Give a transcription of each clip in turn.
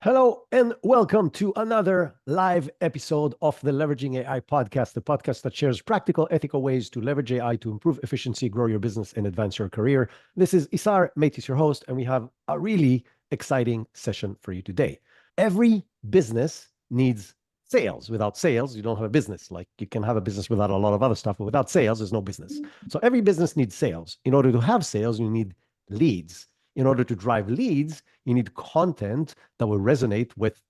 Hello and welcome to another live episode of the Leveraging AI podcast, the podcast that shares practical, ethical ways to leverage AI to improve efficiency, grow your business, and advance your career. This is Isar Meitis, your host, and we have a really exciting session for you today. Every business needs sales. Without sales, you don't have a business. Like you can have a business without a lot of other stuff, but without sales, there's no business. So every business needs sales. In order to have sales, you need leads. In order to drive leads, you need content that will resonate with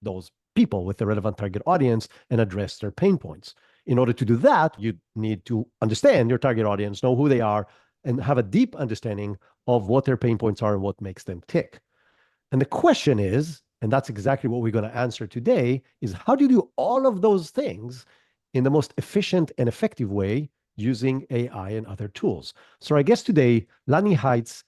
those people, with the relevant target audience, and address their pain points. In order to do that, you need to understand your target audience, know who they are, and have a deep understanding of what their pain points are and what makes them tick. And the question is, and that's exactly what we're going to answer today, is how do you do all of those things in the most efficient and effective way using AI and other tools? So our guest today, Lanny Heiz,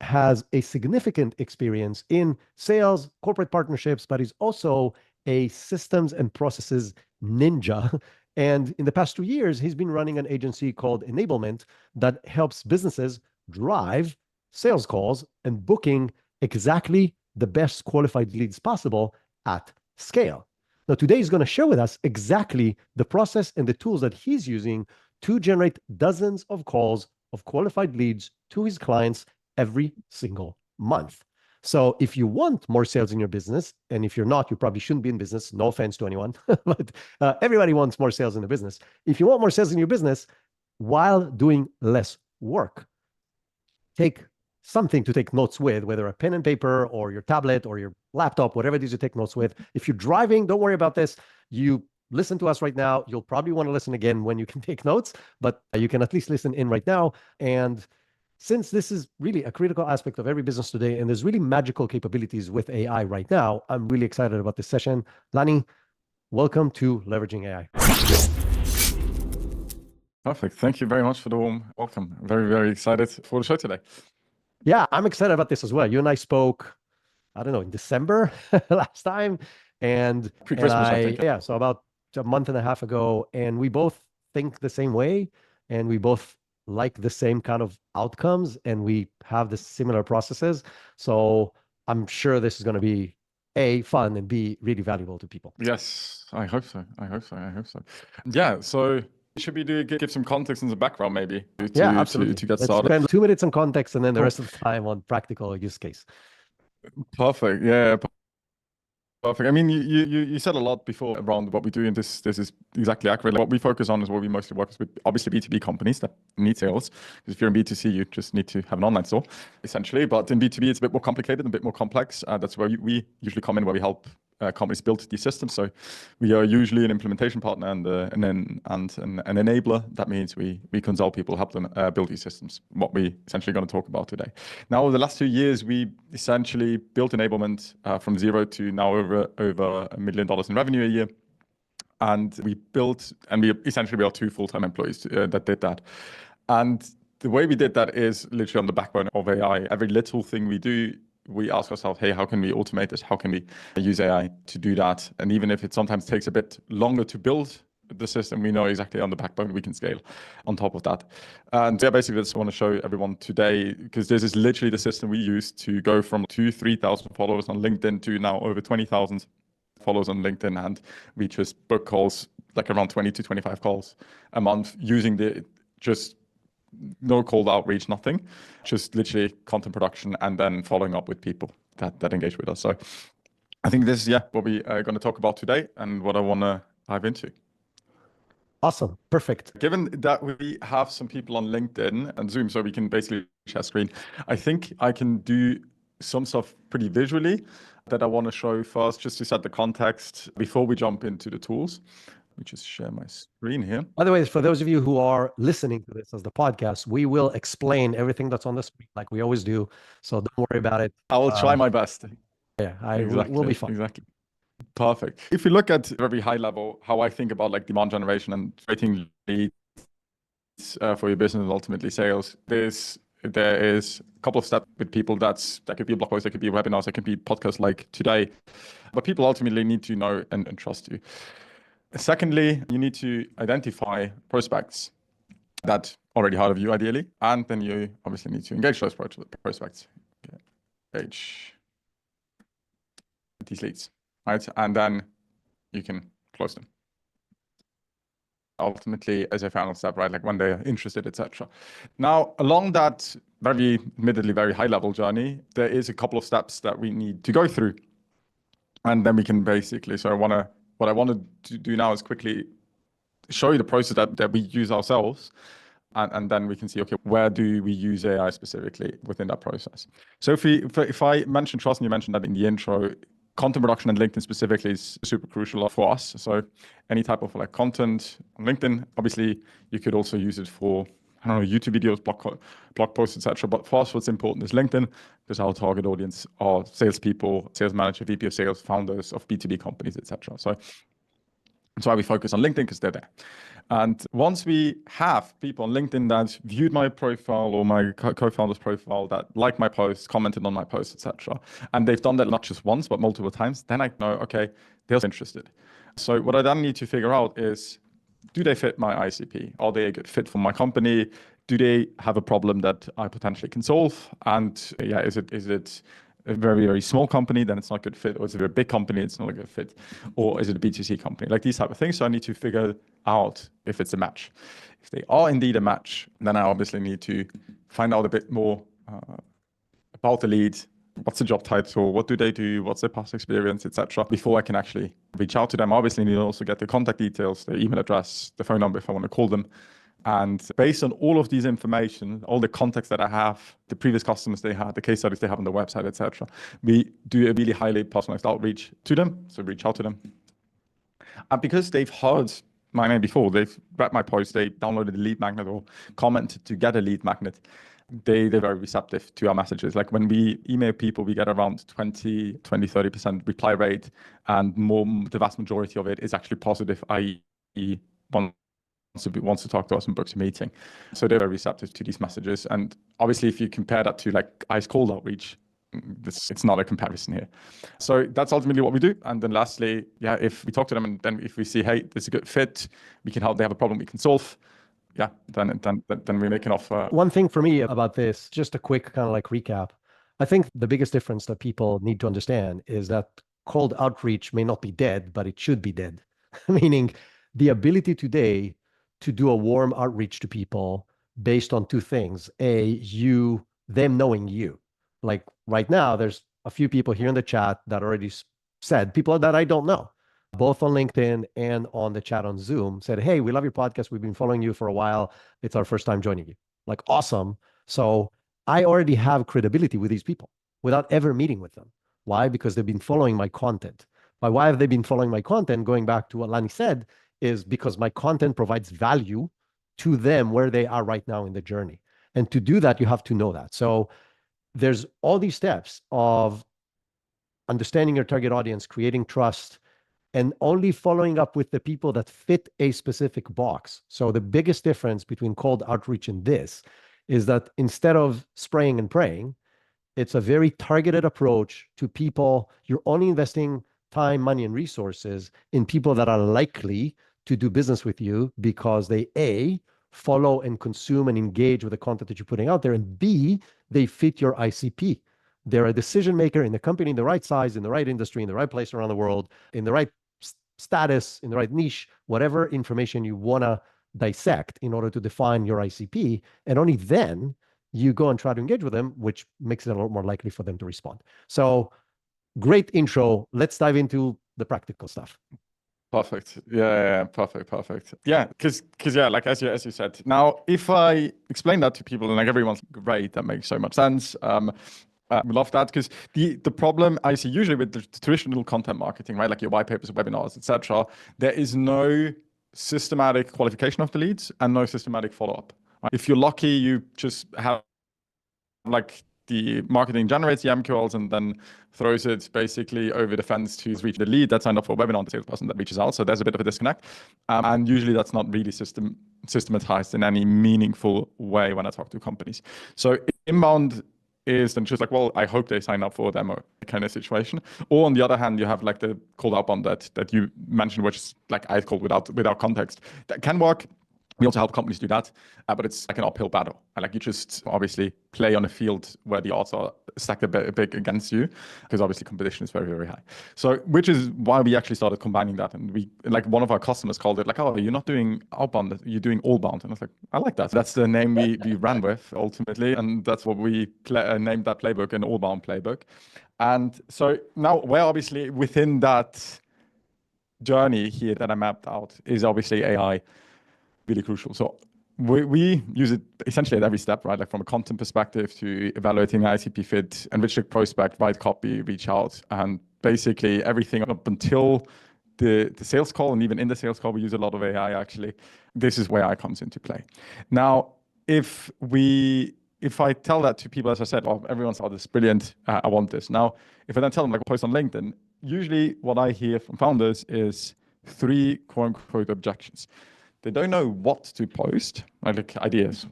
has a significant experience in sales, corporate partnerships, but he's also a systems and processes ninja. And in the past 2 years, he's been running an agency called Enablement that helps businesses drive sales calls and booking exactly the best qualified leads possible at scale. Now, today he's going to share with us exactly the process and the tools that he's using to generate dozens of calls of qualified leads to his clients every single month. So if you want more sales in your business, and if you're not, you probably shouldn't be in business. No offense to anyone, but everybody wants more sales in the business. If you want more sales in your business while doing less work, take something to take notes with, whether a pen and paper or your tablet or your laptop, whatever it is you take notes with. If you're driving, don't worry about this. You listen to us right now. You'll probably want to listen again when you can take notes, but you can at least listen in right now. And since this is really a critical aspect of every business today, and there's really magical capabilities with AI right now, I'm really excited about this session. Lanny, welcome to Leveraging AI. Perfect. Thank you very much for the warm welcome. Very, very excited for the show today. Yeah, I'm excited about this as well. You and I spoke, I don't know, in December last time. And Pre-Christmas, I think. Yeah, so about a month and a half ago. And we both think the same way. And we both like the same kind of outcomes, and we have the similar processes. So I'm sure this is going to be A, fun, and B, really valuable to people. Yes, I hope so. I hope so. Yeah, so should we give some context and some background maybe to get started? Let's spend 2 minutes on context and then the rest of the time on practical use case. Perfect. Yeah. Perfect. I mean, you said a lot before around what we do, and this is exactly accurate. What we focus on is what we mostly work with, obviously B2B companies that need sales. Because if you're in B2C, you just need to have an online store, essentially. But in B2B, it's a bit more complicated and a bit more complex. That's where we usually come in, where we help companies build these systems. So we are usually an implementation partner and an enabler. That means we consult people, help them build these systems. What we essentially going to talk about today. Now, over the last 2 years, we essentially built enablement from zero to now over $1 million in revenue a year. And we are 2 full-time employees that did that. And the way we did that is literally on the backbone of AI. Every little thing we do, we ask ourselves, hey, how can we automate this? How can we use AI to do that? And even if it sometimes takes a bit longer to build the system, we know exactly on the backbone we can scale on top of that. And yeah, basically, that's what I want to show everyone today, because this is literally the system we use to go from 2,000-3,000 followers on LinkedIn to now over 20,000 followers on LinkedIn. And we just book calls, like around 20 to 25 calls a month using just no cold outreach, nothing, just literally content production and then following up with people that engage with us. So I think this is what we are going to talk about today and what I want to dive into. Awesome. Perfect. Given that we have some people on LinkedIn and Zoom, so we can basically share screen, I think I can do some stuff pretty visually that I want to show first, just to set the context before we jump into the tools. Let me just share my screen here. By the way, for those of you who are listening to this as the podcast, we will explain everything that's on the screen like we always do. So don't worry about it. I will try my best. Yeah, we'll be fine. Exactly. Perfect. If we look at very high level, how I think about like demand generation and creating leads for your business and ultimately sales, there is a couple of steps with people. That could be a blog post, that could be webinars, that could be podcasts like today. But people ultimately need to know and trust you. Secondly, you need to identify prospects that already heard of you, ideally, and then you obviously need to engage those prospects. these leads, right? And then you can close them. Ultimately, as a final step, right? Like when they're interested, etc. Now, along that admittedly very high level journey, there is a couple of steps that we need to go through. And then we can basically, what I want to do now is quickly show you the process that we use ourselves. And then we can see, okay, where do we use AI specifically within that process? So if I mentioned trust, and you mentioned that in the intro, content production and LinkedIn specifically is super crucial for us. So any type of like content on LinkedIn, obviously you could also use it for, I don't know, YouTube videos, blog posts, etc. But for us, what's important is LinkedIn, because our target audience are salespeople, sales manager, VP of sales, founders of B2B companies, etc. So that's why we focus on LinkedIn, because they're there. And once we have people on LinkedIn that viewed my profile or my co-founder's profile, that liked my posts, commented on my posts, etc., and they've done that not just once, but multiple times, then I know, okay, they're interested. So what I then need to figure out is, do they fit my ICP? Are they a good fit for my company? Do they have a problem that I potentially can solve? And yeah, is it a very, very small company, then it's not a good fit? Or is it a big company, it's not a good fit? Or is it a B2C company? Like these type of things. So I need to figure out if it's a match. If they are indeed a match, then I obviously need to find out a bit more about the lead. What's the job title? What do they do? What's their past experience, etc. Before I can actually reach out to them. Obviously, I need to also get the contact details, their email address, the phone number if I want to call them. And based on all of these information, all the context that I have, the previous customers they had, the case studies they have on the website, etc., we do a really highly personalized outreach to them. So reach out to them. And because they've heard my name before, they've read my post, they downloaded the lead magnet or commented to get a lead magnet, they're very receptive to our messages. Like when we email people, we get around 30% reply rate, and the vast majority of it is actually positive, i.e. wants to talk to us and books a meeting. So they're very receptive to these messages. And obviously, if you compare that to like ice cold outreach, it's not a comparison here. So that's ultimately what we do. And then lastly, yeah, if we talk to them and then if we see, hey, this is a good fit, we can help, they have a problem we can solve. Yeah, then we make an offer. One thing for me about this, just a quick kind of like recap. I think the biggest difference that people need to understand is that cold outreach may not be dead, but it should be dead. Meaning the ability today to do a warm outreach to people based on two things. Them knowing you. Like right now, there's a few people here in the chat that already said, people that I don't know, both on LinkedIn and on the chat on Zoom, said, hey, we love your podcast. We've been following you for a while. It's our first time joining you. Like, awesome. So I already have credibility with these people without ever meeting with them. Why? Because they've been following my content. But why have they been following my content? Going back to what Lanny said, is because my content provides value to them where they are right now in the journey. And to do that, you have to know that. So there's all these steps of understanding your target audience, creating trust, and only following up with the people that fit a specific box. So the biggest difference between cold outreach and this is that instead of spraying and praying, it's a very targeted approach to people. You're only investing time, money, and resources in people that are likely to do business with you because they, A, follow and consume and engage with the content that you're putting out there, and B, they fit your ICP. They're a decision maker in the company, in the right size, in the right industry, in the right place around the world, in the right status, in the right niche, whatever information you want to dissect in order to define your ICP. And only then you go and try to engage with them, which makes it a lot more likely for them to respond. So great intro. Let's dive into the practical stuff. Perfect. Yeah. Perfect. Yeah, because yeah, like as you said. Now, if I explain that to people and like everyone's great, that makes so much sense. We love that because the problem I see usually with the traditional content marketing, right, like your white papers, webinars, etc., there is no systematic qualification of the leads and no systematic follow-up. Right? If you're lucky, you just have like the marketing generates the MQLs and then throws it basically over the fence to reach the lead that signed up for a webinar, the salesperson that reaches out. So there's a bit of a disconnect. And usually that's not really systematized in any meaningful way when I talk to companies. So inbound is then just like, well, I hope they sign up for a demo kind of situation. Or on the other hand, you have like the cold outbound that you mentioned, which is like ice cold without context. That can work. We also help companies do that, but it's like an uphill battle. And like you just obviously play on a field where the odds are stacked a bit against you, because obviously competition is very, very high. So, which is why we actually started combining that. And we, like, one of our customers called it like, oh, you're not doing outbound, you're doing all bound. And I was like, I like that. That's the name we ran with ultimately. And that's what we named that playbook, an all bound playbook. And so now we're obviously within that journey here that I mapped out is obviously AI really crucial. So we use it essentially at every step, right? Like from a content perspective to evaluating ICP fit, enrich the prospect, write copy, reach out, and basically everything up until the sales call. And even in the sales call, we use a lot of AI actually. This is where AI comes into play. Now, if I tell that to people, as I said, oh, everyone's, oh, this is brilliant, I want this. Now, if I then tell them like post on LinkedIn, usually what I hear from founders is 3 quote unquote objections. They don't know what to post, right? Like ideas.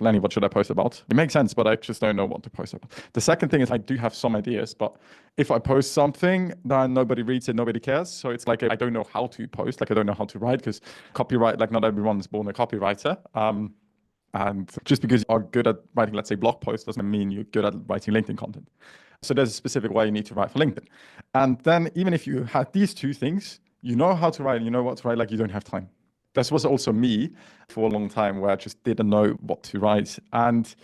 Lanny, what should I post about? It makes sense, but I just don't know what to post about. The second thing is I do have some ideas, but if I post something, then nobody reads it, nobody cares. So it's like I don't know how to post, like I don't know how to write, because copyright, like not everyone is born a copywriter. And just because you're good at writing, let's say, blog posts, doesn't mean you're good at writing LinkedIn content. So there's a specific way you need to write for LinkedIn. And then even if you had these 2 things, you know how to write, and you know what to write, like you don't have time. This was also me for a long time where I just didn't know what to write. And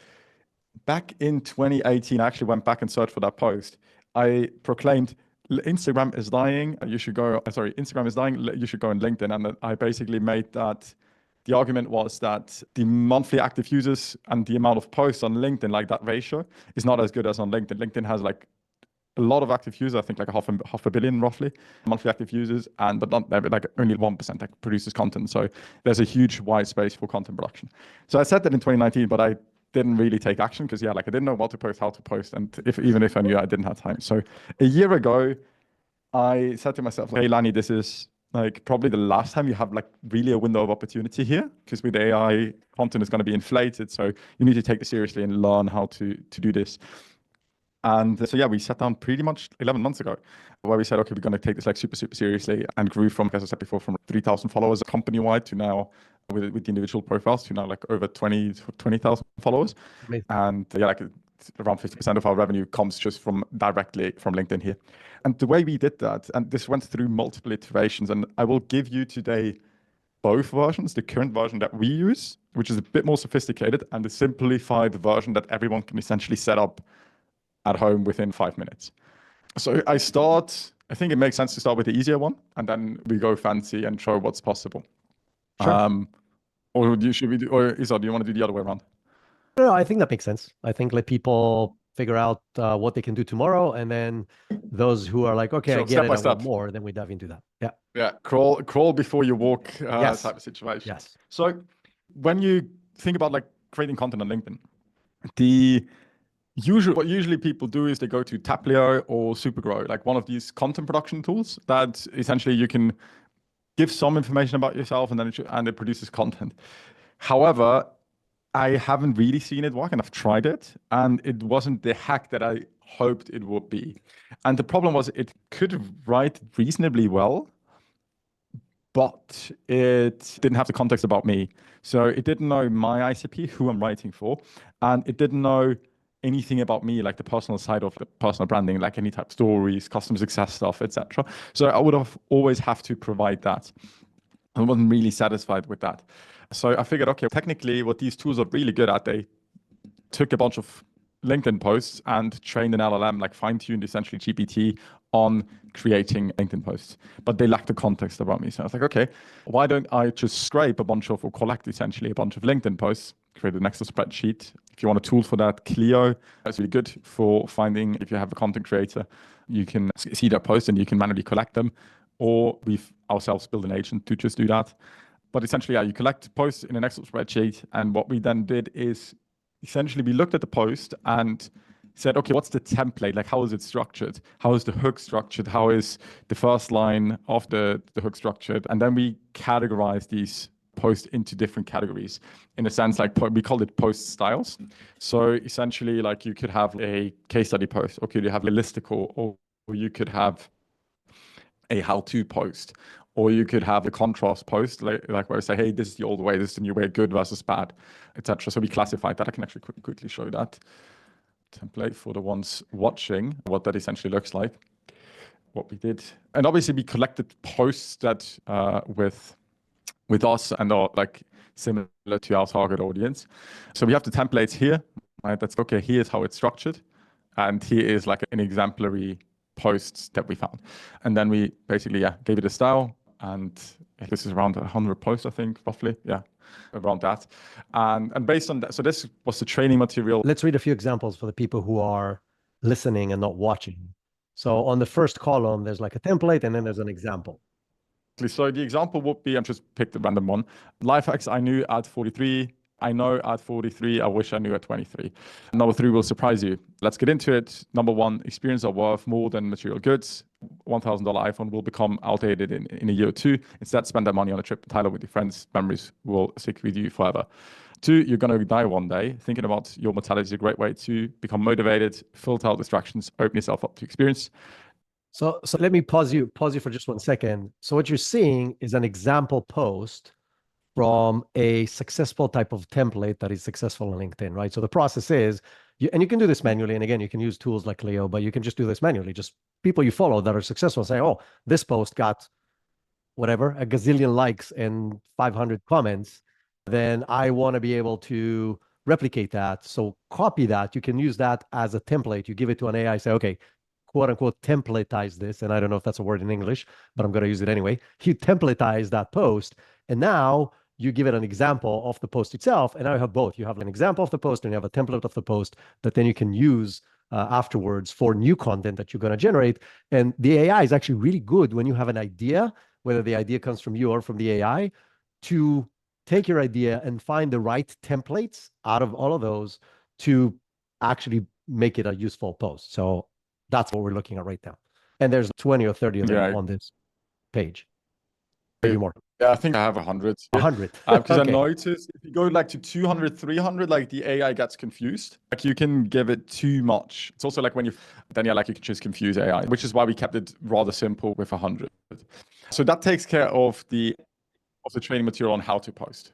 back in 2018, I actually went back and searched for that post. I proclaimed, Instagram is dying, Instagram is dying, you should go on LinkedIn. And I basically made that, the argument was that the monthly active users and the amount of posts on LinkedIn, like that ratio, is not as good as on LinkedIn. LinkedIn has like a lot of active users, I think like half a billion roughly monthly active users, but not like only 1% that produces content. So there's a huge wide space for content production. So I said that in 2019, but I didn't really take action because I didn't know what to post, how to post, and even if I knew, I didn't have time. So a year ago, I said to myself, hey Lanny, this is like probably the last time you have like really a window of opportunity here, because with AI, content is going to be inflated. So you need to take this seriously and learn how to do this. And so, we sat down pretty much 11 months ago where we said, okay, we're going to take this like super, super seriously, and grew from, as I said before, from 3,000 followers company-wide to now with the individual profiles to now like over 20,000 followers. Amazing. And like around 50% of our revenue comes just from directly from LinkedIn here. And the way we did that, and this went through multiple iterations, and I will give you today both versions, the current version that we use, which is a bit more sophisticated, and the simplified version that everyone can essentially set up at home within 5 minutes. So I think it makes sense to start with the easier one, and then we go fancy and show what's possible. Sure. Or Isa, do you want to do the other way around? No, I think that makes sense. I think let people figure out what they can do tomorrow, and then those who are like, okay, I get it, I want more, then we dive into that. Yeah. Yeah. Crawl before you walk Yes. type of situation. Yes. So when you think about like creating content on LinkedIn, what usually people do is they go to Taplio or Supergrow, like one of these content production tools that essentially you can give some information about yourself and then it produces content. However, I haven't really seen it work, and I've tried it, and it wasn't the hack that I hoped it would be. And the problem was it could write reasonably well, but it didn't have the context about me. So it didn't know my ICP, who I'm writing for, and it didn't know anything about me, like the personal side of the personal branding, like any type of stories, customer success stuff, etc. So I would have always have to provide that. I wasn't really satisfied with that. So I figured, okay, technically what these tools are really good at, they took a bunch of LinkedIn posts and trained an LLM, like fine-tuned essentially GPT on creating LinkedIn posts, but they lacked the context about me. So I was like, okay, why don't I just scrape or collect essentially a bunch of LinkedIn posts, create an Excel spreadsheet. If you want a tool for that, Clio is really good for finding, if you have a content creator, you can see their posts and you can manually collect them, or we've ourselves built an agent to just do that. But essentially, you collect posts in an Excel spreadsheet. And what we then did is essentially we looked at the post and said, okay, what's the template? Like, how is it structured? How is the hook structured? How is the first line of the hook structured? And then we categorize these posts into different categories in a sense, like we call it post styles. So essentially, like you could have a case study post, or could you have a listicle, or you could have a how-to post, or you could have a contrast post, like where I say, hey, this is the old way, this is the new way, good versus bad, etc. So we classified that. I can actually quickly show that template for the ones watching, what that essentially looks like, what we did. And obviously we collected posts that with us and are like similar to our target audience. So we have the templates here, right? That's okay. Here's how it's structured. And here is like an exemplary posts that we found. And then we basically, gave it a style. And this is around 100 posts, I think, roughly. Yeah, around that. And based on that, so this was the training material. Let's read a few examples for the people who are listening and not watching. So on the first column, there's like a template and then there's an example. So the example would be, I'm just picked a random one. Life hacks I knew at 43. I know at 43, I wish I knew at 23. Number 3 will surprise you. Let's get into it. Number 1, experience are worth more than material goods. $1,000 iPhone will become outdated in a year or 2. Instead, spend that money on a trip to Thailand with your friends. Memories will stick with you forever. 2, you're going to die one day. Thinking about your mortality is a great way to become motivated, filter out distractions, open yourself up to experience. So let me pause you for just 1 second. So what you're seeing is an example post from a successful type of template that is successful on LinkedIn, right? So the process is, and you can do this manually. And again, you can use tools like Clio, but you can just do this manually. Just people you follow that are successful say, oh, this post got whatever, a gazillion likes and 500 comments. Then I want to be able to replicate that. So copy that. You can use that as a template. You give it to an AI, say, okay, quote unquote, templatize this. And I don't know if that's a word in English, but I'm going to use it anyway. You templatize that post. And now you give it an example of the post itself. And now you have both. You have an example of the post and you have a template of the post that then you can use afterwards for new content that you're going to generate. And the AI is actually really good when you have an idea, whether the idea comes from you or from the AI, to take your idea and find the right templates out of all of those to actually make it a useful post. So that's what we're looking at right now. And there's 20 or 30 of them on this page. Maybe more. Yeah, I think I have 100. 100. Because okay. I noticed if you go like to 200, 300, like the AI gets confused. Like you can give it too much. It's also like when you can just confuse AI, which is why we kept it rather simple with 100. So that takes care of the training material on how to post.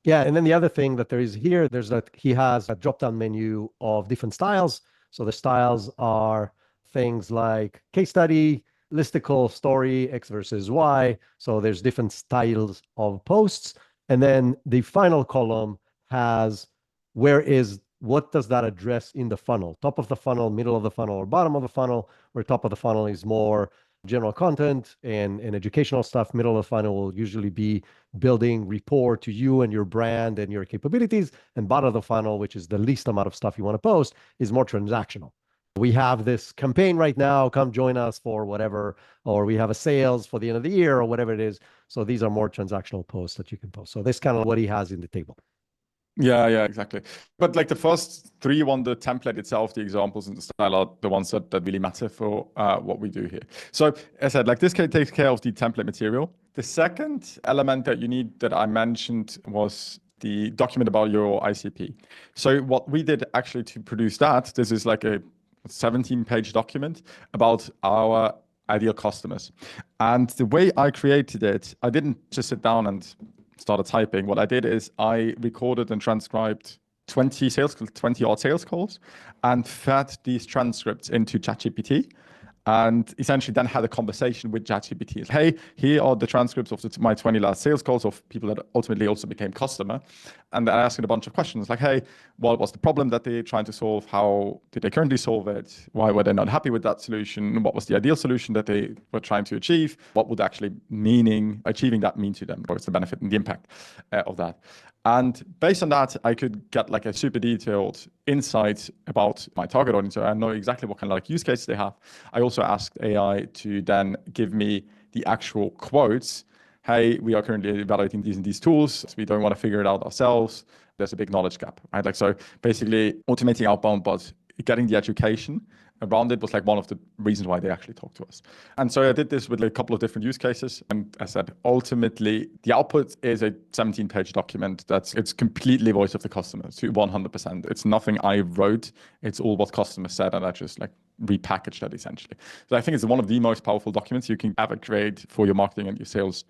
Yeah, and then the other thing that there is here, there's that he has a drop-down menu of different styles. So the styles are things like case study, listicle, story, X versus Y. So there's different styles of posts. And then the final column has what does that address in the funnel? Top of the funnel, middle of the funnel, or bottom of the funnel, where top of the funnel is more general content and educational stuff. Middle of the funnel will usually be building rapport to you and your brand and your capabilities. And bottom of the funnel, which is the least amount of stuff you want to post, is more transactional. We have this campaign right now, come join us for whatever, or we have a sales for the end of the year or whatever it is. So these are more transactional posts that you can post. So this is kind of what he has in the table. Yeah, exactly. But like the first 3 on the template itself, the examples and the style are the ones that really matter for what we do here. So as I said, like this takes care of the template material. The second element that you need that I mentioned was the document about your ICP. So what we did actually to produce that, this is like a 17-page document about our ideal customers. And the way I created it, I didn't just sit down and started typing. What I did is I recorded and transcribed 20 odd sales calls and fed these transcripts into ChatGPT. And essentially then had a conversation with ChatGPT. Hey, here are the transcripts of my 20 last sales calls of people that ultimately also became customer. And I asked it a bunch of questions like, hey, what was the problem that they're trying to solve? How did they currently solve it? Why were they not happy with that solution? What was the ideal solution that they were trying to achieve? What would actually achieving that mean to them? What's the benefit and the impact of that? And based on that, I could get like a super detailed insight about my target audience. So I know exactly what kind of like use cases they have. I also asked AI to then give me the actual quotes. Hey, we are currently evaluating these and these tools. So we don't want to figure it out ourselves. There's a big knowledge gap, right? Like, so basically automating outbound, but getting the education around it was like one of the reasons why they actually talked to us. And so I did this with a couple of different use cases. And I said, ultimately, the output is a 17-page document it's completely voice of the customer to 100%. It's nothing I wrote. It's all what customers said. And I just like repackaged that essentially. So I think it's one of the most powerful documents you can ever create for your marketing and your sales,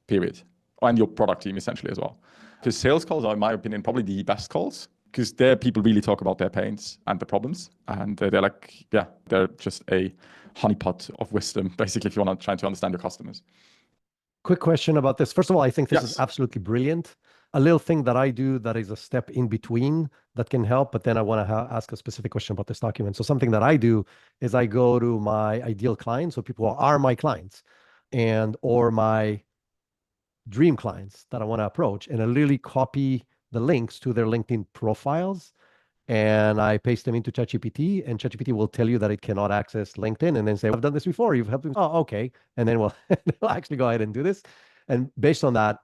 period. And your product team essentially as well. Because sales calls are, in my opinion, probably the best calls, because there people really talk about their pains and the problems. And they're like, yeah, they're just a honeypot of wisdom, basically, if you want to try to understand your customers. Quick question about this. First of all, I think this Yes. is absolutely brilliant. A little thing that I do that is a step in between that can help, but then I want to ask a specific question about this document. So something that I do is I go to my ideal clients, so people who are my clients, or my dream clients that I want to approach, and I literally copy the links to their LinkedIn profiles and I paste them into ChatGPT, and ChatGPT will tell you that it cannot access LinkedIn, and then say, I've done this before. You've helped me. Oh, okay. And then we'll actually go ahead and do this. And based on that,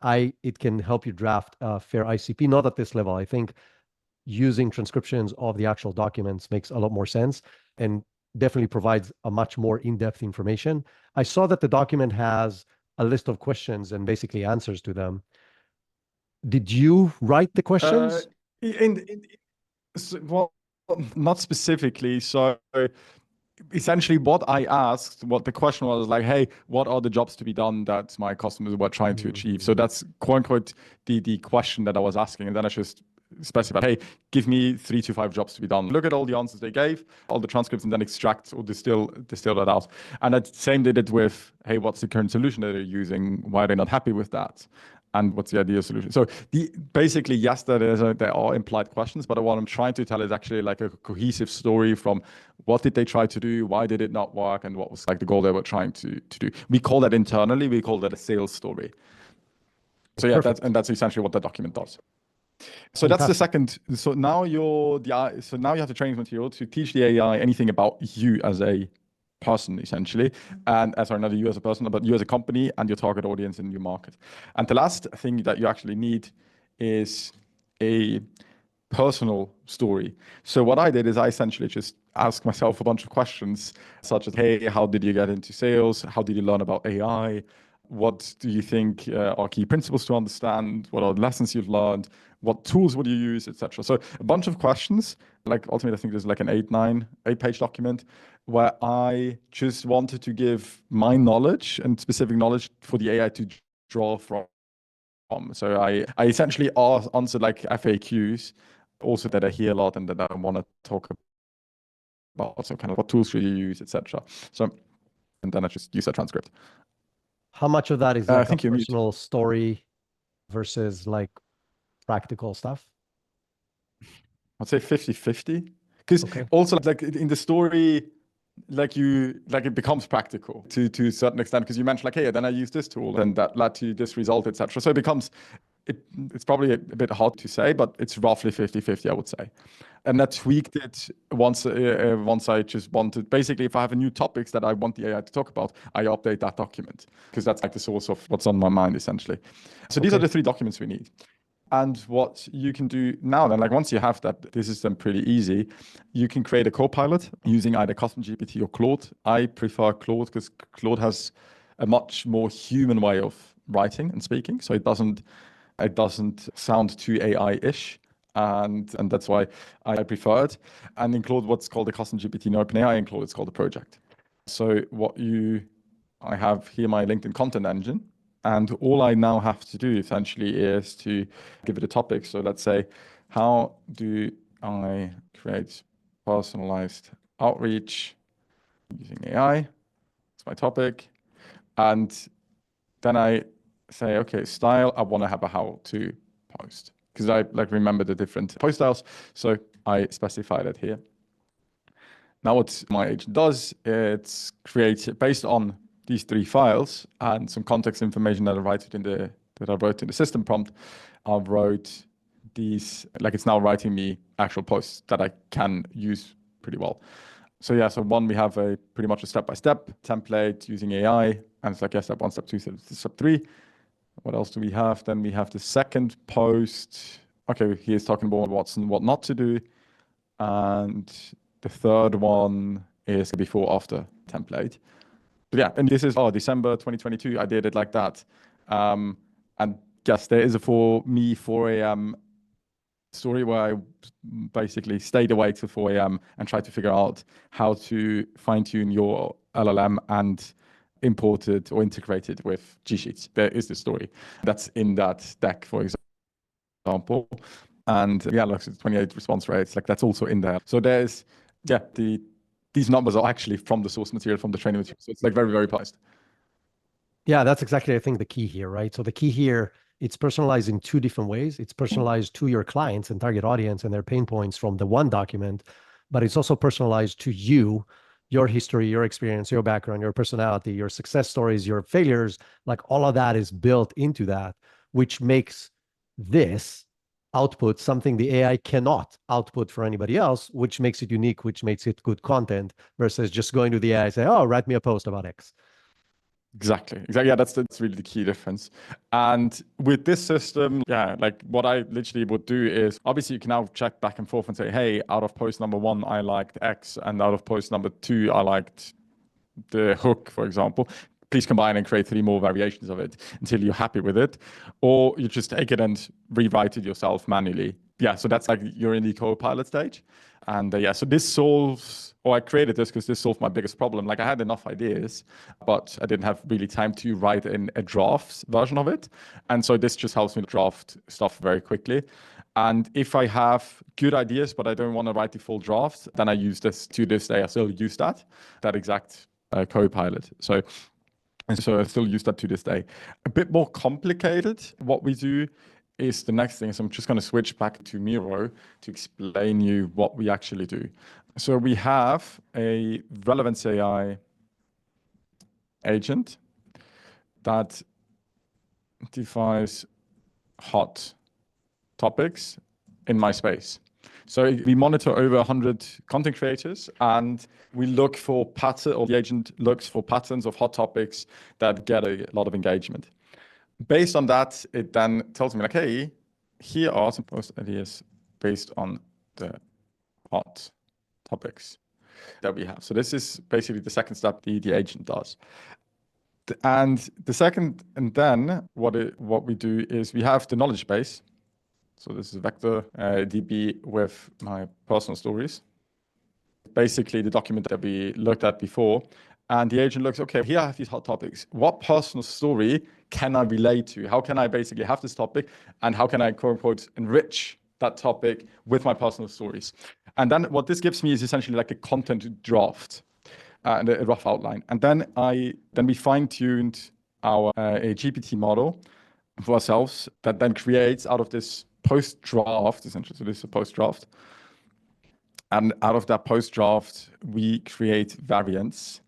it can help you draft a fair ICP, not at this level. I think using transcriptions of the actual documents makes a lot more sense and definitely provides a much more in-depth information. I saw that the document has a list of questions and basically answers to them. Did you write the questions? Well, not specifically. So essentially what I asked, what the question was like, hey, what are the jobs to be done that my customers were trying to achieve? So that's quote unquote the question that I was asking. And then I just specified, hey, give me 3 to 5 jobs to be done. Look at all the answers they gave, all the transcripts, and then extract or distill that out. And the same they did with, hey, what's the current solution that they're using? Why are they not happy with that? And what's the ideal solution? So basically, yes, there are implied questions, but what I'm trying to tell is actually like a cohesive story from what did they try to do, why did it not work, and what was like the goal they were trying to do. We call that internally, we call that a sales story. So yeah, that's essentially what that document does. So that's the second. So now you have the training material to teach the AI anything about you as a person, essentially, and sorry, not you as a person, but you as a company and your target audience in your market. And the last thing that you actually need is a personal story. So what I did is I essentially just asked myself a bunch of questions, such as, hey, how did you get into sales? How did you learn about AI? What do you think are key principles to understand? What are the lessons you've learned? What tools would you use, etc.? So a bunch of questions. Like ultimately, I think there's like an 8-page document where I just wanted to give my knowledge and specific knowledge for the AI to draw from. So I essentially answered like FAQs, also that I hear a lot and that I want to talk about. So kind of what tools should you use, etc. So, and then I just use that transcript. How much of that is like a personal story versus like practical stuff? I'd say 50-50. Because also like in the story, it becomes practical to a certain extent, because you mentioned like, hey, then I used this tool and that led to this result, etc. So it's probably a bit hard to say, but it's roughly 50-50, I would say. And I tweaked it once I just wanted, basically, if I have a new topics that I want the AI to talk about, I update that document, because that's like the source of what's on my mind, essentially. So these are the 3 documents we need. And what you can do now, then, like once you have that, this is then pretty easy. You can create a copilot using either custom GPT or Claude. I prefer Claude because Claude has a much more human way of writing and speaking. So it doesn't sound too AI-ish. And that's why I prefer it. And in Claude, what's called a custom GPT in OpenAI, in Claude, it's called a project. So I have here my LinkedIn content engine. And all I now have to do essentially is to give it a topic. So let's say, how do I create personalized outreach using AI? That's my topic. And then I say, okay, style, I want to have a how-to post, because I remember the different post styles. So I specify that here. Now what my agent does, it's creates based on these 3 files and some context information that I wrote in the system prompt. I wrote these, like it's now writing me actual posts that I can use pretty well. So yeah, so one, we have pretty much a step-by-step template using AI, and it's like, yeah, step 1, step 2, step 3. What else do we have? Then we have the second post. Okay, here's talking about what not to do. And the third one is a before after template. But yeah, and this is December 2022. I did it like that. And yes, there is a for me 4 a.m. story where I basically stayed awake till 4 a.m. and tried to figure out how to fine-tune your LLM and import it or integrate it with G Sheets. There is the story that's in that deck, for example. And yeah, like 28 response rates, like that's also in there. So there's, yeah, these numbers are actually from the source material, from the training material. So it's like very, very biased. Yeah, that's exactly, I think, the key here, right? So the key here, it's personalized in two different ways. It's personalized to your clients and target audience and their pain points from the one document, but it's also personalized to you, your history, your experience, your background, your personality, your success stories, your failures. Like all of that is built into that, which makes this output something the AI cannot output for anybody else, which makes it unique, which makes it good content versus just going to the AI and say, oh, write me a post about X. Exactly. Yeah, that's really the key difference. And with this system, yeah, like what I literally would do is obviously you can now check back and forth and say, hey, out of post number 1, I liked X, and out of post number 2, I liked the hook, for example. Please combine and create 3 more variations of it until you're happy with it. Or you just take it and rewrite it yourself manually. Yeah, so that's like you're in the co-pilot stage. And yeah, so this solves, or I created this because this solved my biggest problem. Like I had enough ideas, but I didn't have really time to write in a draft version of it. And so this just helps me draft stuff very quickly. And if I have good ideas, but I don't want to write the full draft, then I use this to this day. I still use that exact co-pilot. So I still use that to this day. A bit more complicated, what we do is the next thing. So I'm just going to switch back to Miro to explain you what we actually do. So we have a relevance AI agent that defines hot topics in my space. So we monitor over 100 content creators and we look for pattern, or the agent looks for patterns of hot topics that get a lot of engagement. Based on that, it then tells me like, hey, here are some post ideas based on the hot topics that we have. So this is basically the second step the agent does. And then what we do is we have the knowledge base. So this is a vector DB with my personal stories. Basically the document that we looked at before. And the agent looks, okay, here I have these hot topics. What personal story can I relate to? How can I basically have this topic? And how can I, quote unquote, enrich that topic with my personal stories? And then what this gives me is essentially like a content draft and a rough outline. And then we fine-tuned our a GPT model for ourselves that then creates out of this post draft, essentially. So this is a post draft. And out of that post draft, we create variants.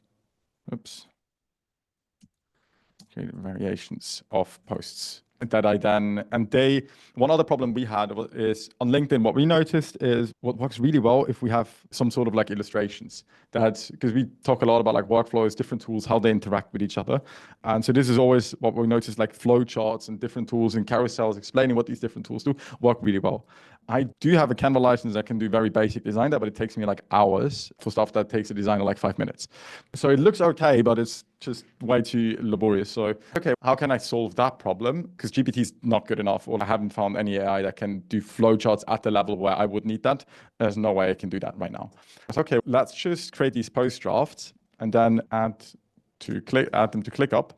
Create variations of posts that I then, one other problem we had is on LinkedIn, what we noticed is what works really well if we have some sort of like illustrations because we talk a lot about like workflows, different tools, how they interact with each other. And so this is always what we notice, like flow charts and different tools and carousels explaining what these different tools do work really well. I do have a Canva license that can do very basic design there, but it takes me like hours for stuff that takes a designer like 5 minutes. So it looks okay, but it's just way too laborious. So, okay, how can I solve that problem? Because GPT is not good enough, or I haven't found any AI that can do flowcharts at the level where I would need that. There's no way I can do that right now. So, okay, let's just create these post drafts and then add them to ClickUp.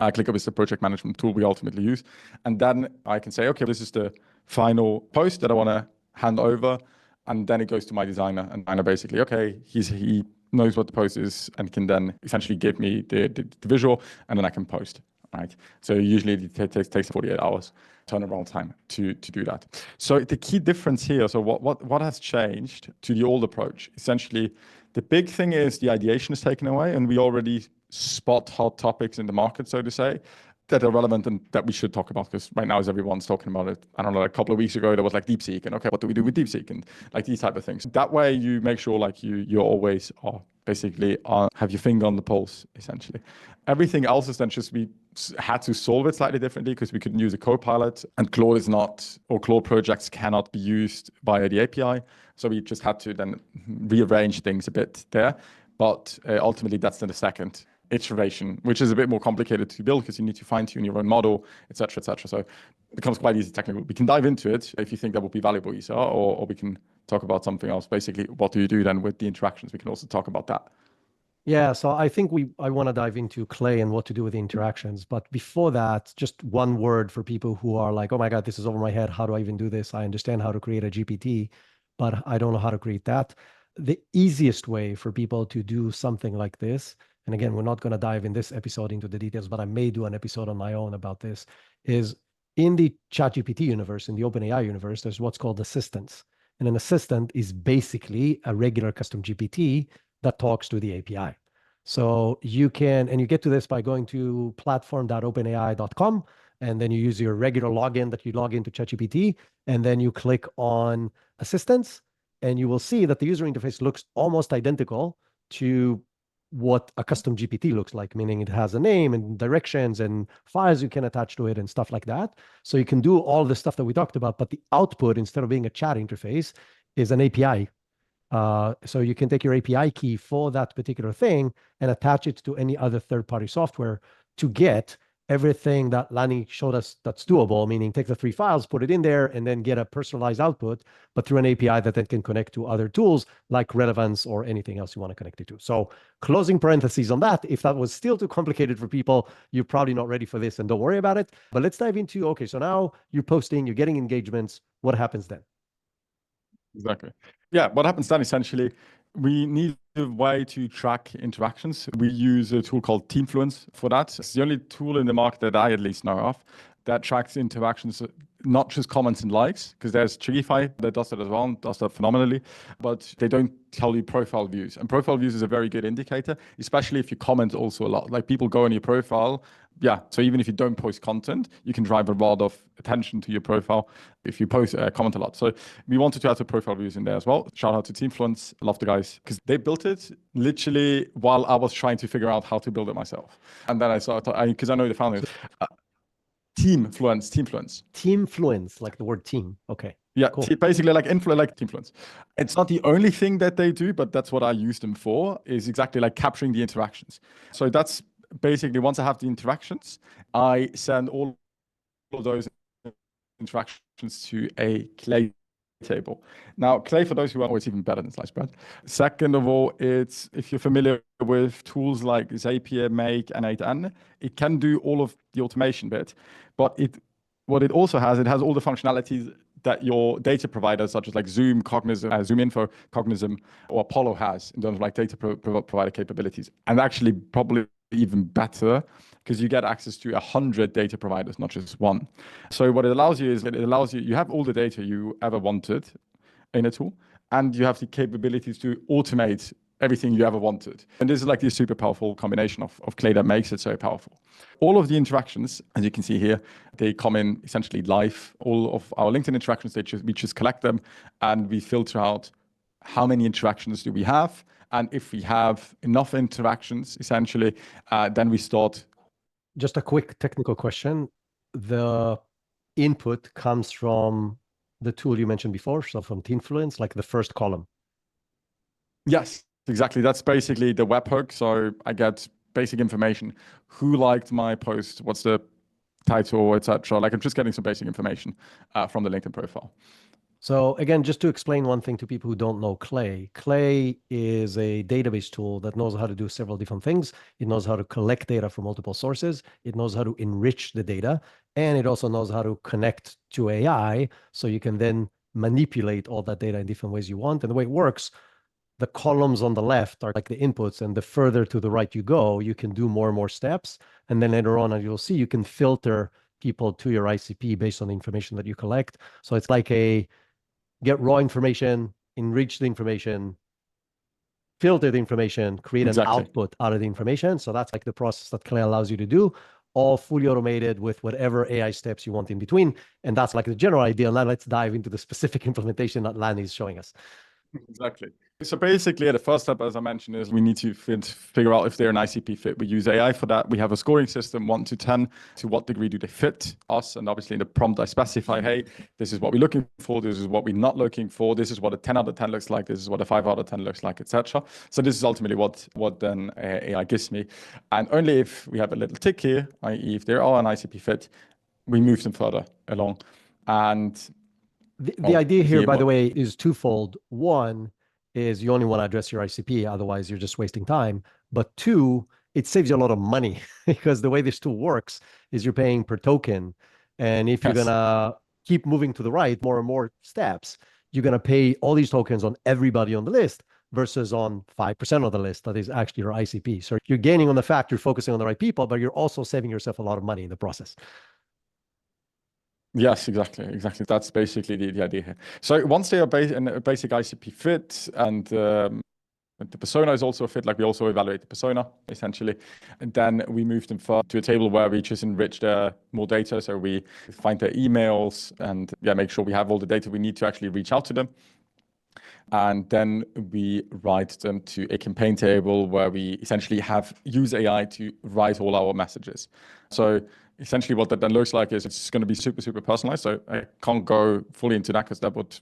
ClickUp is the project management tool we ultimately use. And then I can say, okay, this is the final post that I want to hand over. And then it goes to my designer. And designer basically, okay, he knows what the post is and can then essentially give me the visual, and then I can post, right? So usually it takes 48 hours turnaround time to do that. So the key difference here, so what has changed to the old approach? Essentially, the big thing is the ideation is taken away, and we already spot hot topics in the market, so to say. that are relevant and that we should talk about, because right now is everyone's talking about it. I don't know, like a couple of weeks ago there was like DeepSeek, and okay, what do we do with DeepSeek, and like these type of things. That way you make sure like you always are basically have your finger on the pulse, essentially. Everything else is then just we had to solve it slightly differently, because we couldn't use a Copilot, and Claude is not, or Claude projects cannot be used via the API. So we just had to then rearrange things a bit there. But ultimately that's then the second iteration, which is a bit more complicated to build, because you need to fine tune your own model, etc., etc. So it becomes quite easy technical. We can dive into it if you think that would be valuable, Isa, or we can talk about something else. Basically, what do you do then with the interactions? We can also talk about that. Yeah, so I think I want to dive into Clay and what to do with the interactions. But before that, just one word for people who are like, oh my God, this is over my head. How do I even do this? I understand how to create a GPT, but I don't know how to create that. The easiest way for people to do something like this, and again, we're not going to dive in this episode into the details, but I may do an episode on my own about this, is in the ChatGPT universe, in the OpenAI universe, there's what's called assistants. And an assistant is basically a regular custom GPT that talks to the API. So you can, and you get to this by going to platform.openai.com, and then you use your regular login that you log into ChatGPT, and then you click on assistants, and you will see that the user interface looks almost identical to what a custom GPT looks like, meaning it has a name and directions and files you can attach to it and stuff like that. So you can do all the stuff that we talked about, but the output, instead of being a chat interface, is an API. So you can take your API key for that particular thing and attach it to any other third-party software to get everything that Lanny showed us that's doable, meaning take the 3 files, put it in there, and then get a personalized output, but through an API that then can connect to other tools like Relevance or anything else you want to connect it to. So closing parentheses on that, if that was still too complicated for people, you're probably not ready for this and don't worry about it. But let's dive into, okay, so now you're posting, you're getting engagements. What happens then? Exactly. Yeah, what happens then essentially, we need a way to track interactions. We use a tool called Teamfluence for that. It's the only tool in the market that I at least know of that tracks interactions, not just comments and likes, because there's Chigify that does that as well, and does that phenomenally, but they don't tell you profile views. And profile views is a very good indicator, especially if you comment also a lot. Like people go on your profile. Yeah, so even if you don't post content, you can drive a lot of attention to your profile if you post comment a lot. So we wanted to add the profile views in there as well. Shout out to Teamfluence. I love the guys, because they built it literally while I was trying to figure out how to build it myself. And then I saw it, because I know the founders. Teamfluence, Like the word team. Okay. Yeah, cool. Basically like Teamfluence. It's not the only thing that they do, but that's what I use them for, is exactly like capturing the interactions. So that's basically, once I have the interactions, I send all of those interactions to a Clay table. Now, Clay, for those who are, it's even better than sliced bread. Second of all, it's, if you're familiar with tools like Zapier, Make, and 8n, it can do all of the automation bit, but what it also has, it has all the functionalities that your data providers, such as like Zoom, Cognizant, Zoom Info, Cognizant, or Apollo has in terms of like data provider capabilities. And actually probably even better, because you get access to 100 data providers, not just one. So what it allows you is that it allows you have all the data you ever wanted in a tool, and you have the capabilities to automate everything you ever wanted. And this is like this super powerful combination of Clay that makes it so powerful. All of the interactions, as you can see here, they come in essentially live. All of our LinkedIn interactions, we just collect them, and we filter out how many interactions do we have. And if we have enough interactions, essentially, then we start. Just a quick technical question. The input comes from the tool you mentioned before, so from Teamfluence, like the first column. Yes, exactly. That's basically the webhook. So I get basic information. Who liked my post? What's the title, etc. Like I'm just getting some basic information from the LinkedIn profile. So again, just to explain one thing to people who don't know Clay, Clay is a database tool that knows how to do several different things. It knows how to collect data from multiple sources. It knows how to enrich the data. And it also knows how to connect to AI. So you can then manipulate all that data in different ways you want. And the way it works, the columns on the left are like the inputs, and the further to the right you go, you can do more and more steps. And then later on, as you'll see, you can filter people to your ICP based on the information that you collect. So it's like a get raw information, enrich the information, filter the information, create an output out of the information. So that's like the process that Clay allows you to do. all fully automated with whatever AI steps you want in between. And that's like the general idea. Now let's dive into the specific implementation that Lanny is showing us. Exactly. So basically, the first step, as I mentioned, is we need to figure out if they're an ICP fit. We use AI for that. We have a scoring system, 1 to 10. To what degree do they fit us? And obviously in the prompt, I specify, hey, this is what we're looking for. This is what we're not looking for. This is what a 10 out of 10 looks like. This is what a 5 out of 10 looks like, etc. So this is ultimately what then AI gives me. And only if we have a little tick here, i.e. if they are an ICP fit, we move them further along. And the idea here, by the way, is twofold. One is you only want to address your ICP, otherwise you're just wasting time. But two, it saves you a lot of money because the way this tool works is you're paying per token. And if you're going to keep moving to the right, more and more steps, you're going to pay all these tokens on everybody on the list versus on 5% of the list that is actually your ICP. So you're gaining on the fact you're focusing on the right people, but you're also saving yourself a lot of money in the process. Yes, exactly. That's basically the idea here. So once they are a basic ICP fit and the persona is also a fit, like we also evaluate the persona essentially, and then we move them further to a table where we just enrich their more data. So we find their emails and make sure we have all the data we need to actually reach out to them. And then we write them to a campaign table where we essentially use AI to write all our messages. So essentially what that then looks like is it's going to be super, super personalized. So I can't go fully into that because that would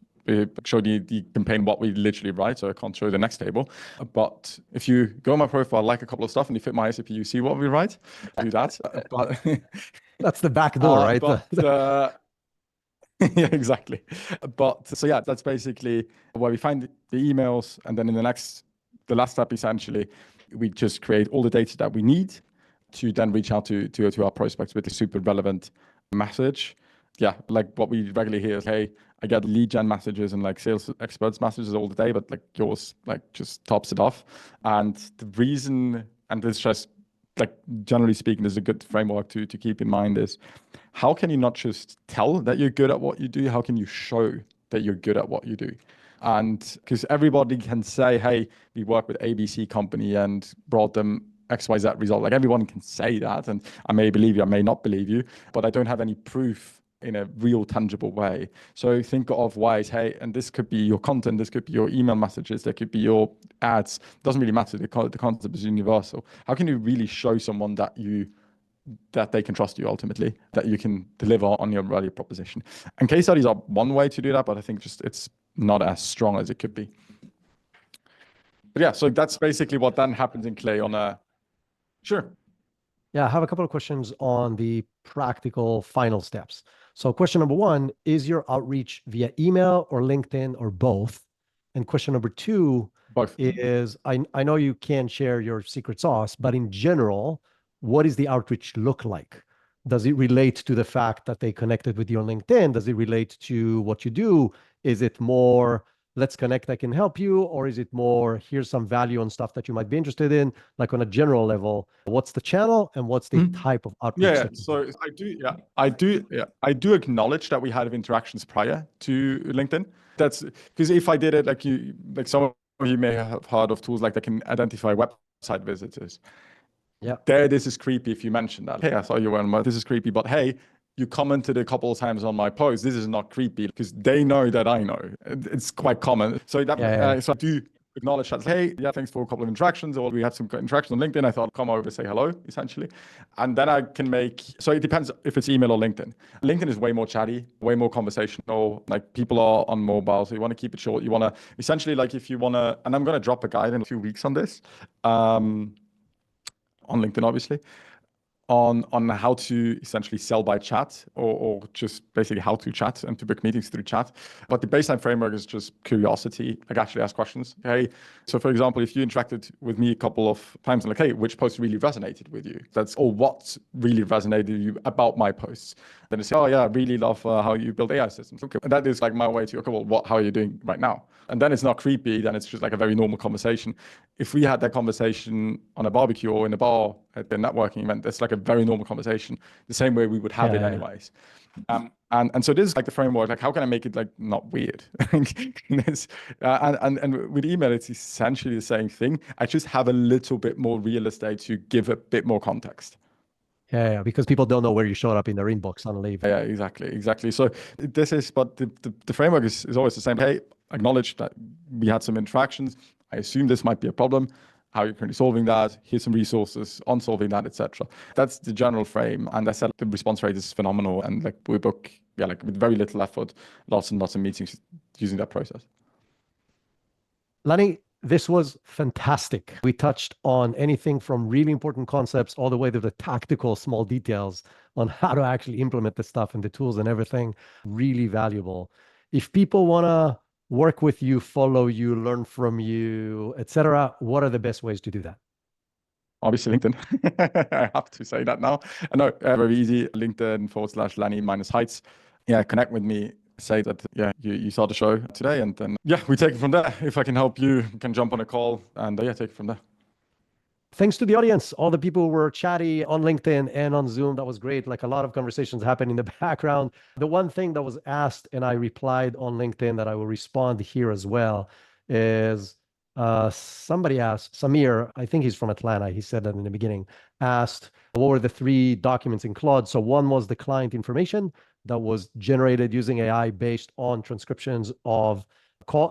show the campaign what we literally write. So I can't show the next table. But if you go on my profile, like a couple of stuff and you fit my ICP, you see what we write. Do that. But that's the back door, right? Yeah, exactly. But so yeah, that's basically where we find the emails. And then in the last step, essentially, we just create all the data that we need to then reach out to our prospects with a super relevant message. Yeah, like what we regularly hear is, hey, I get lead gen messages and like sales experts messages all the day, but like yours like just tops it off. And the reason, and this just like generally speaking, is a good framework to keep in mind is how can you not just tell that you're good at what you do? How can you show that you're good at what you do? And because everybody can say, hey, we work with ABC company and brought them XYZ result. Like everyone can say that, and I may believe you, I may not believe you, but I don't have any proof in a real tangible way. So think of ways, hey, and this could be your content, this could be your email messages, there could be your ads. Doesn't really matter. The concept is universal. How can you really show someone that they can trust you ultimately, that you can deliver on your value proposition? And case studies are one way to do that, but I think just it's not as strong as it could be. But yeah, so that's basically what then happens in Clay on a Sure. Yeah, I have a couple of questions on the practical final steps. So question number one, is your outreach via email or LinkedIn or both? And question number two Both. is, I know you can't share your secret sauce, but in general, what does the outreach look like? Does it relate to the fact that they connected with you on LinkedIn? Does it relate to what you do? Is it more, let's connect, I can help you? Or is it more, here's some value on stuff that you might be interested in? Like on a general level, what's the channel and what's the type of outreach? Yeah, so I do acknowledge that we had interactions prior to LinkedIn. That's because if I did it like some of you may have heard of tools like that can identify website visitors. Yeah. This is creepy if you mention that. Hey, I saw you were on my, this is creepy, but hey, you commented a couple of times on my post. This is not creepy because they know that I know. It's quite common. So that so I do acknowledge that. Hey, yeah, thanks for a couple of interactions, or we had some interactions on LinkedIn. I thought come over say hello, essentially. And then I can so it depends if it's email or LinkedIn. LinkedIn is way more chatty, way more conversational. Like people are on mobile, so you want to keep it short. You want to essentially like if you want to, and I'm going to drop a guide in a few weeks on this, on LinkedIn, obviously. On how to essentially sell by chat or just basically how to chat and to book meetings through chat. But the baseline framework is just curiosity, like actually ask questions. Hey, so for example, if you interacted with me a couple of times and like, hey, which post really resonated with you? Or what really resonated with you about my posts? Then they say, oh yeah, I really love how you build AI systems. Okay, and that is like my way to, okay, well, how are you doing right now? And then it's not creepy, then it's just like a very normal conversation. If we had that conversation on a barbecue or in a bar at the networking event, it's like a very normal conversation, the same way we would have it anyways. And so this is like the framework, like how can I make it like not weird? And with email, it's essentially the same thing. I just have a little bit more real estate to give a bit more context. Yeah, because people don't know where you showed up in their inbox on leave. Yeah, exactly. So this is, but the framework is always the same. Hey, acknowledge that we had some interactions. I assume this might be a problem. How you're currently solving that? Here's some resources on solving that, etc. That's the general frame. And I said the response rate is phenomenal, and like we book, yeah, like with very little effort, lots and lots of meetings using that process. Lanny, this was fantastic. We touched on anything from really important concepts all the way to the tactical small details on how to actually implement the stuff and the tools and everything. Really valuable. If people want to work with you, follow you, learn from you, etc., what are the best ways to do that? Obviously, LinkedIn. I have to say that now. No, very easy. LinkedIn/Lanny Heiz. Yeah, connect with me. Say that, yeah, you saw the show today, and then, yeah, we take it from there. If I can help you, we can jump on a call and, yeah, take it from there. Thanks to the audience, all the people who were chatty on LinkedIn and on Zoom. That was great. Like a lot of conversations happened in the background. The one thing that was asked, and I replied on LinkedIn that I will respond here as well, is somebody asked, Samir, I think he's from Atlanta. He said that in the beginning, asked, what were the 3 documents in Claude? So one was the client information that was generated using AI based on transcriptions of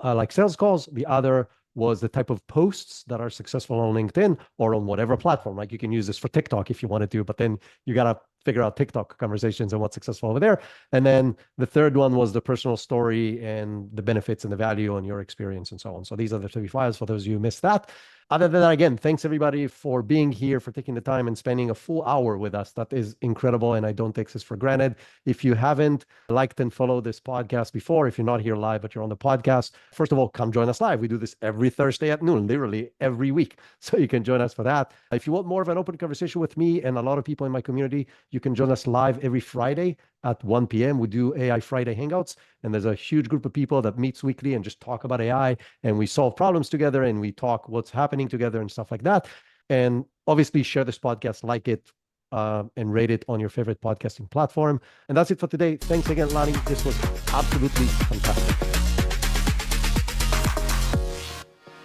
like sales calls. The other was the type of posts that are successful on LinkedIn or on whatever platform. Like you can use this for TikTok if you wanted to, but then you got to figure out TikTok conversations and what's successful over there. And then the third one was the personal story and the benefits and the value and your experience and so on. So these are the 3 files for those of you who missed that. Other than that, again, thanks everybody for being here, for taking the time and spending a full hour with us. That is incredible, and I don't take this for granted. If you haven't liked and followed this podcast before, if you're not here live, but you're on the podcast, first of all, come join us live. We do this every Thursday at noon, literally every week. So you can join us for that. If you want more of an open conversation with me and a lot of people in my community, you can join us live every Friday at 1 p.m. We do AI Friday Hangouts, and there's a huge group of people that meets weekly and just talk about AI, and we solve problems together, and we talk what's happening together and stuff like that. And obviously share this podcast, like it, and rate it on your favorite podcasting platform. And that's it for today. Thanks again, Lanny. This was absolutely fantastic.